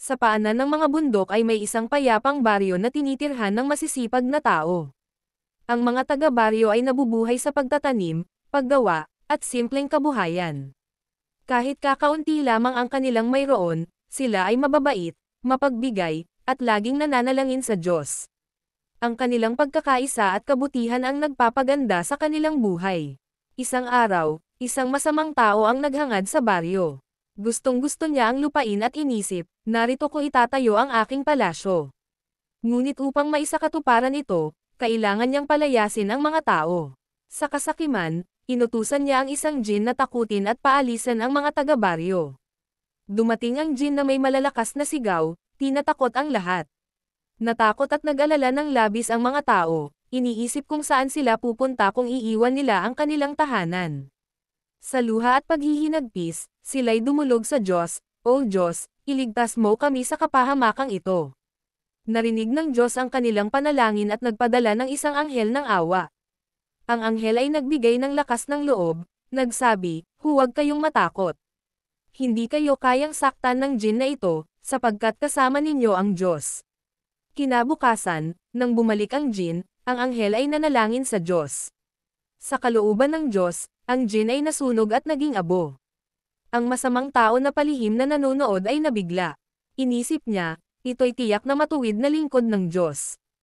Sa paanan ng mga bundok ay may isang payapang baryo na tinitirhan ng masisipag na tao. Ang mga taga-baryo ay nabubuhay sa pagtatanim, paggawa, at simpleng kabuhayan. Kahit kakaunti lamang ang kanilang mayroon, sila ay mababait, mapagbigay, at laging nananalangin sa Diyos. Ang kanilang pagkakaisa at kabutihan ang nagpapaganda sa kanilang buhay. Isang araw, isang masamang tao ang naghangad sa baryo. Gustong-gusto niya ang lupain at inisip, narito ko itatayo ang aking palasyo. Ngunit upang maisakatuparan ito, kailangan niyang palayasin ang mga tao. Sa kasakiman, inutusan niya ang isang jin na takutin at paalisan ang mga taga-baryo. Dumating ang jin na may malalakas na sigaw, tinatakot ang lahat. Natakot at nag-alala ng labis ang mga tao, iniisip kung saan sila pupunta kung iiwan nila ang kanilang tahanan. Sa luha at paghihinagpis, sila'y dumulog sa Diyos, "O Diyos, iligtas mo kami sa kapahamakang ito." Narinig ng Diyos ang kanilang panalangin at nagpadala ng isang anghel ng awa. Ang anghel ay nagbigay ng lakas ng loob, nagsabi, "Huwag kayong matakot. Hindi kayo kayang saktan ng jin na ito, sapagkat kasama ninyo ang Diyos." Kinabukasan, nang bumalik ang jin, ang anghel ay nanalangin sa Diyos. Sa kalooban ng Diyos, ang jin ay nasunog at naging abo. Ang masamang tao na palihim na nanonood ay nabigla. Inisip niya, ito'y tiyak na matuwid na lingkod ng Diyos.